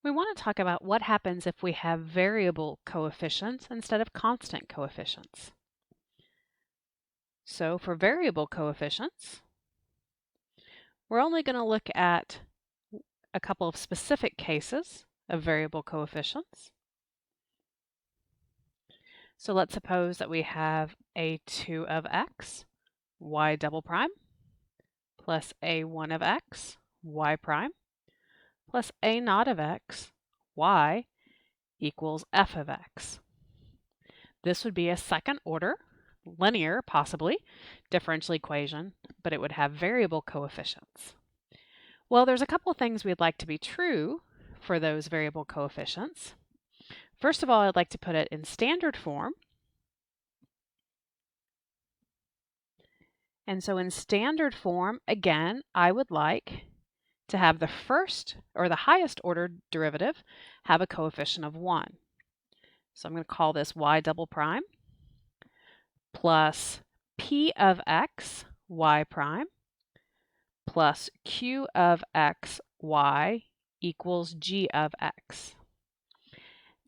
We want to talk about what happens if we have variable coefficients instead of constant coefficients. So for variable coefficients, we're only going to look at a couple of specific cases of variable coefficients. So let's suppose that we have a2 of x, y double prime, plus a1 of x, y prime, plus a naught of x, y, equals f of x. This would be a second order, linear, possibly, differential equation, but it would have variable coefficients. Well, there's a couple of things we'd like to be true for those variable coefficients. First of all, I'd like to put it in standard form. And so in standard form, again, I would like to have the first or the highest order derivative have a coefficient of 1. So I'm going to call this y double prime plus p of x, y prime, plus q of x, y equals g of x.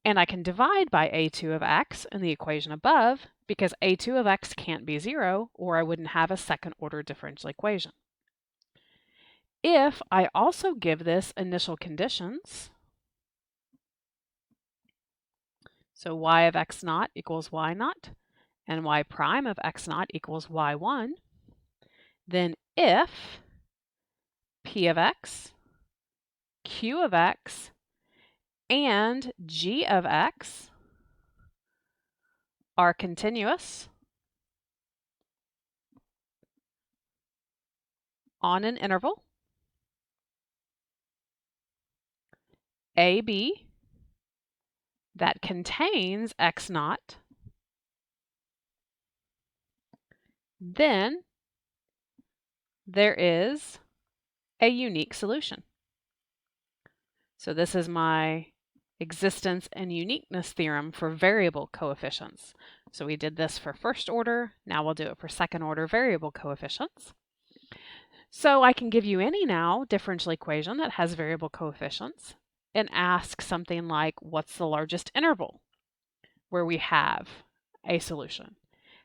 And I can divide by a2 of x in the equation above because a2 of x can't be 0 or I wouldn't have a second order differential equation. If I also give this initial conditions, so y of x naught equals y naught, and y prime of x naught equals y1, then if p of x, q of x, and g of x are continuous on an interval AB that contains x naught, then there is a unique solution. So this is my existence and uniqueness theorem for variable coefficients. So we did this for first order, now we'll do it for second order variable coefficients. So I can give you any now differential equation that has variable coefficients and ask something like, what's the largest interval where we have a solution?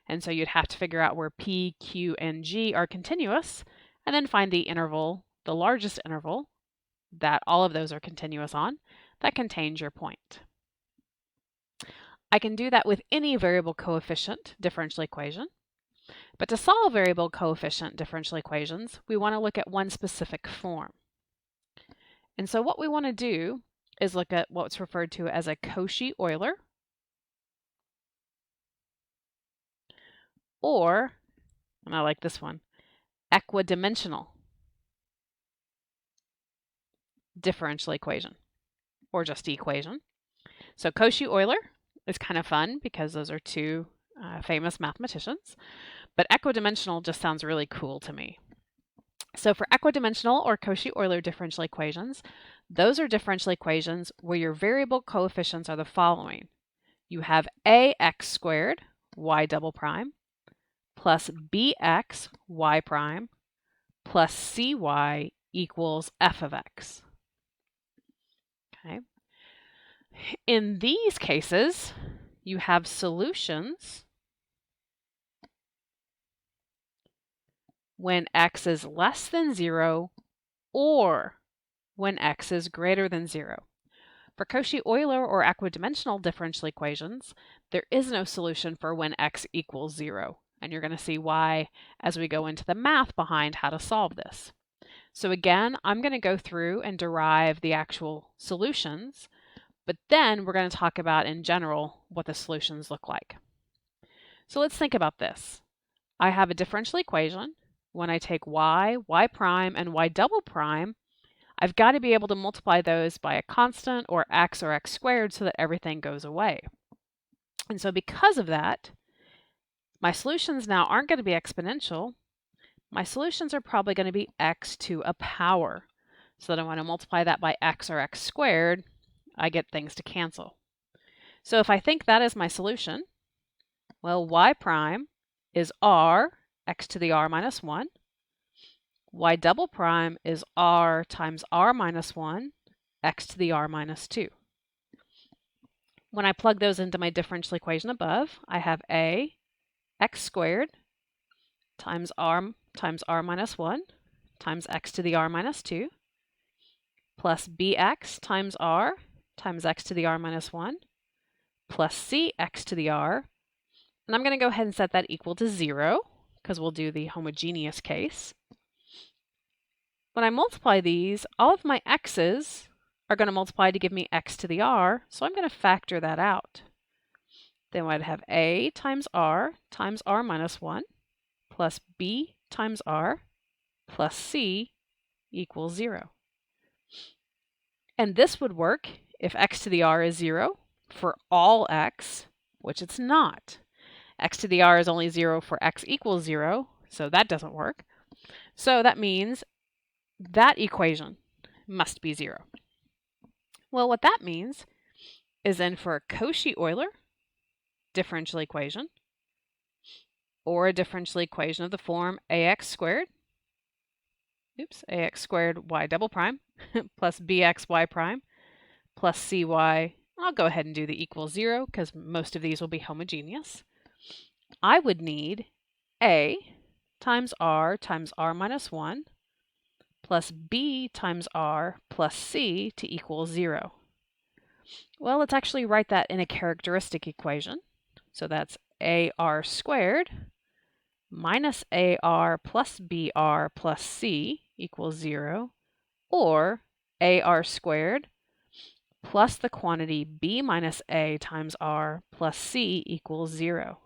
And so you'd have to figure out where P, Q, and G are continuous, and then find the interval, the largest interval, that all of those are continuous on, that contains your point. I can do that with any variable coefficient differential equation. But to solve variable coefficient differential equations, we want to look at one specific form. And so what we want to do is look at what's referred to as a Cauchy-Euler, or, and I like this one, equidimensional differential equation, or just equation. So Cauchy-Euler is kind of fun because those are two famous mathematicians, but equidimensional just sounds really cool to me. So for equidimensional or Cauchy-Euler differential equations, those are differential equations where your variable coefficients are the following. You have ax squared, y double prime, plus bx, y prime, plus cy equals f of x. Okay. In these cases, you have solutions when x is less than 0 or when x is greater than 0. For Cauchy-Euler or equidimensional differential equations, there is no solution for when x equals 0. And you're going to see why as we go into the math behind how to solve this. So again, I'm going to go through and derive the actual solutions, but then we're going to talk about in general what the solutions look like. So let's think about this. I have a differential equation. When I take y, y prime, and y double prime, I've got to be able to multiply those by a constant or x squared so that everything goes away. And so because of that, my solutions now aren't going to be exponential. My solutions are probably going to be x to a power. So that when I multiply that by x squared, I get things to cancel. So if I think that is my solution, well, y prime is r, x to the r minus 1. Y double prime is r times r minus 1. x to the r minus 2. When I plug those into my differential equation above, I have a x squared times r minus 1 times x to the r minus 2 plus bx times r times x to the r minus 1 plus cx to the r. And I'm going to go ahead and set that equal to 0 because we'll do the homogeneous case. When I multiply these, all of my x's are going to multiply to give me x to the r, so I'm going to factor that out. Then I'd have a times r minus 1 plus b times r plus c equals 0. And this would work if x to the r is 0 for all x, which it's not. X to the r is only 0 for x equals 0, so that doesn't work. So that means that equation must be 0. Well, what that means is then for a Cauchy-Euler differential equation, or a differential equation of the form ax squared y double prime plus bxy prime plus cy, I'll go ahead and do the equals 0 because most of these will be homogeneous. I would need a times r minus 1 plus b times r plus c to equal 0. Well, let's actually write that in a characteristic equation. So that's ar squared minus ar plus br plus c equals 0, or ar squared plus the quantity b minus a times r plus c equals 0.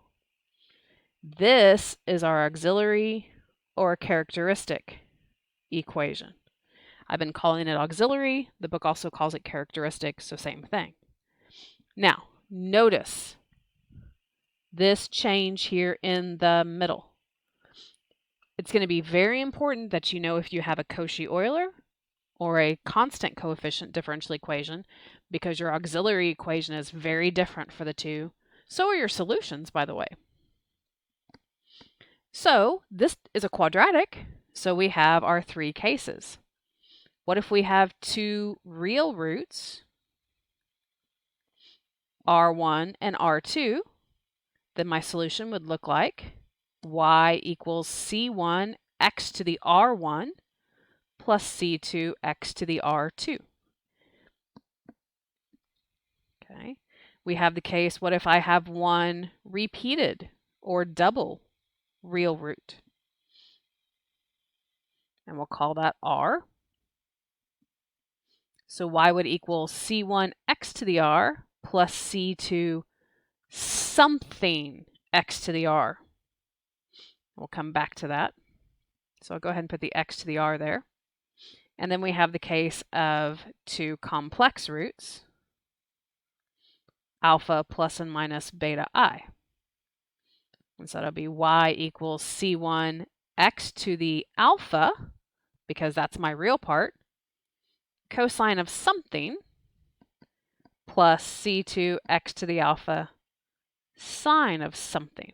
This is our auxiliary or characteristic equation. I've been calling it auxiliary. The book also calls it characteristic, so same thing. Now, notice this change here in the middle. It's going to be very important that you know if you have a Cauchy-Euler or a constant coefficient differential equation, because your auxiliary equation is very different for the two. So are your solutions, by the way. So this is a quadratic, so we have our three cases. What if we have two real roots, r1 and r2? Then my solution would look like y equals c1 x to the r1 plus c2 x to the r2. Okay. We have the case, what if I have one repeated or double real root? And we'll call that r. So y would equal c1 x to the r plus c2 something x to the r. We'll come back to that. So I'll go ahead and put the x to the r there. And then we have the case of two complex roots, alpha plus and minus beta I. And so that'll be y equals c1 x to the alpha, because that's my real part, cosine of something, plus c2 x to the alpha sine of something.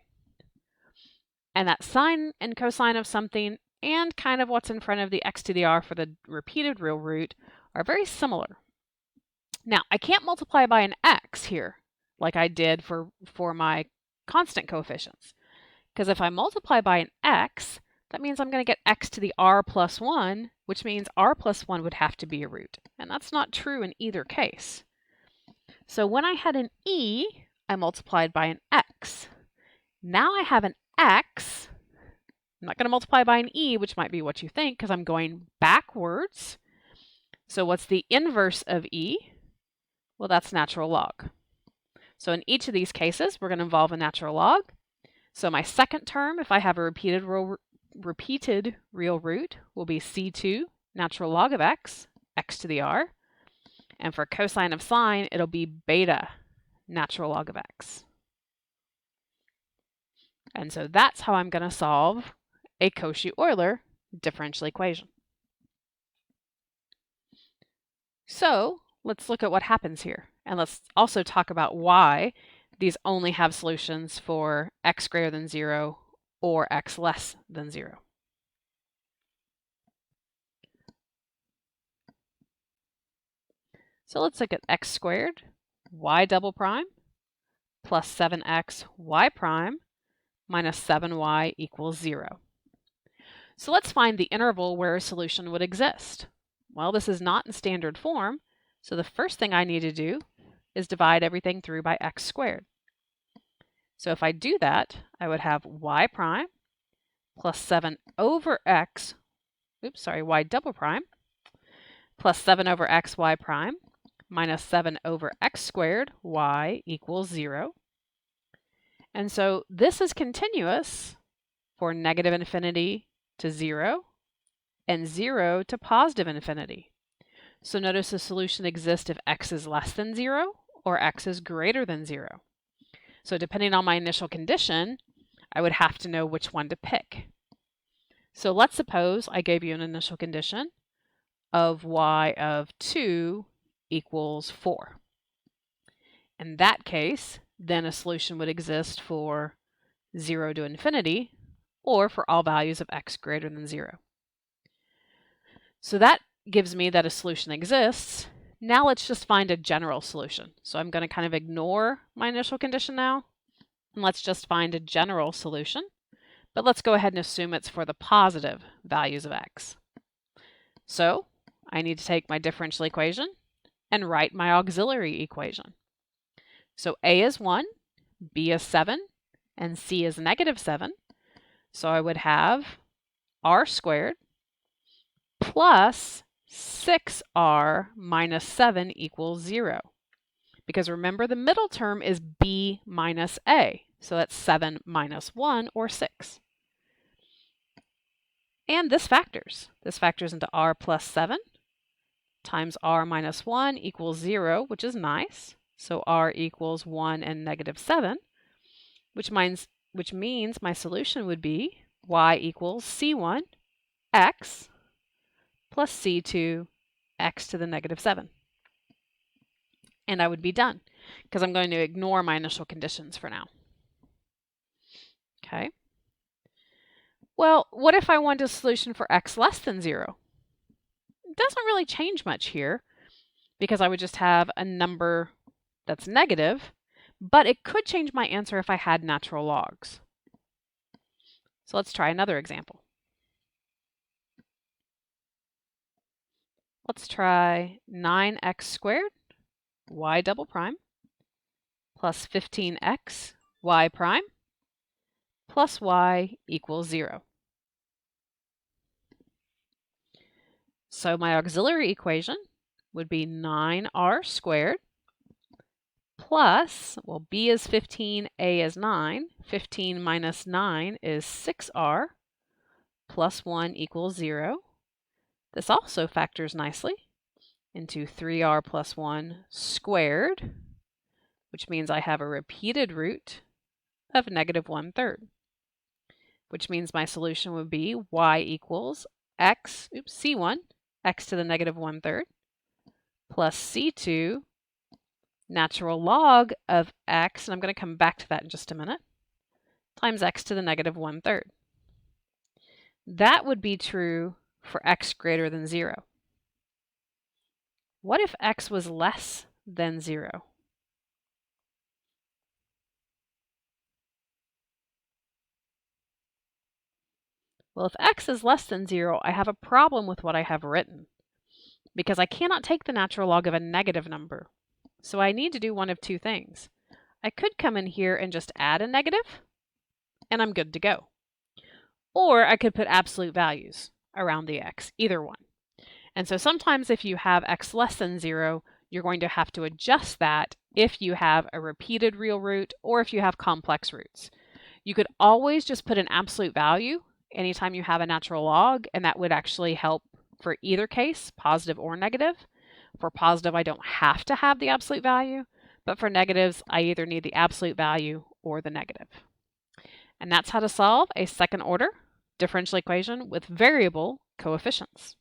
And that sine and cosine of something and kind of what's in front of the x to the r for the repeated real root are very similar. Now, I can't multiply by an x here like I did for my constant coefficients, because if I multiply by an x, that means I'm going to get x to the r plus 1, which means r plus 1 would have to be a root. And that's not true in either case. So when I had an e, I multiplied by an x. Now I have an x. I'm not going to multiply by an e, which might be what you think, because I'm going backwards. So what's the inverse of e? Well, that's natural log. So in each of these cases, we're going to involve a natural log. So my second term, if I have a repeated real root, will be c2 natural log of x to the r. And for cosine of sine, it'll be beta natural log of x. And so that's how I'm going to solve a Cauchy-Euler differential equation. So let's look at what happens here. And let's also talk about why these only have solutions for x greater than 0 or x less than 0. So let's look at x squared, y double prime, plus 7x y prime, minus 7y equals 0. So let's find the interval where a solution would exist. Well, this is not in standard form, so the first thing I need to do is divide everything through by x squared. So if I do that, I would have y prime plus 7 over x, y double prime, plus 7 over x y prime, minus 7 over x squared y equals 0. And so this is continuous for negative infinity to 0 and 0 to positive infinity. So notice the solution exists if x is less than 0 or x is greater than 0. So depending on my initial condition, I would have to know which one to pick. So let's suppose I gave you an initial condition of y of 2 equals 4. In that case, then a solution would exist for 0 to infinity, or for all values of x greater than 0. So that gives me that a solution exists. Now let's just find a general solution. So I'm going to kind of ignore my initial condition now, and let's just find a general solution. But let's go ahead and assume it's for the positive values of x. So I need to take my differential equation and write my auxiliary equation. So a is 1, b is 7, and c is negative 7. So I would have r squared plus 6r minus 7 equals 0. Because remember, the middle term is b minus a. So that's 7 minus 1, or 6. And this factors. This factors into r plus 7 times r minus 1 equals 0, which is nice. So r equals 1 and negative 7, which means my solution would be y equals c1 x plus c2 x to the negative 7. And I would be done, because I'm going to ignore my initial conditions for now. Okay. Well, what if I wanted a solution for x less than 0? It doesn't really change much here, because I would just have a number that's negative, but it could change my answer if I had natural logs. So let's try another example. Let's try 9x squared y double prime plus 15x y prime plus y equals 0. So my auxiliary equation would be 9r squared plus, well, b is 15, a is 9. 15 minus 9 is 6r plus 1 equals 0. This also factors nicely into 3r plus 1 squared, which means I have a repeated root of negative 1/3, which means my solution would be y equals c1, x to the negative 1/3, plus c2, natural log of x, and I'm going to come back to that in just a minute, times x to the negative 1/3. That would be true for x greater than 0. What if x was less than 0? Well, if x is less than 0, I have a problem with what I have written, because I cannot take the natural log of a negative number. So I need to do one of two things. I could come in here and just add a negative, and I'm good to go. Or I could put absolute values around the x, either one. And so sometimes if you have x less than 0, you're going to have to adjust that if you have a repeated real root or if you have complex roots. You could always just put an absolute value anytime you have a natural log, and that would actually help for either case, positive or negative. For positive, I don't have to have the absolute value, but for negatives, I either need the absolute value or the negative. And that's how to solve a second order differential equation with variable coefficients.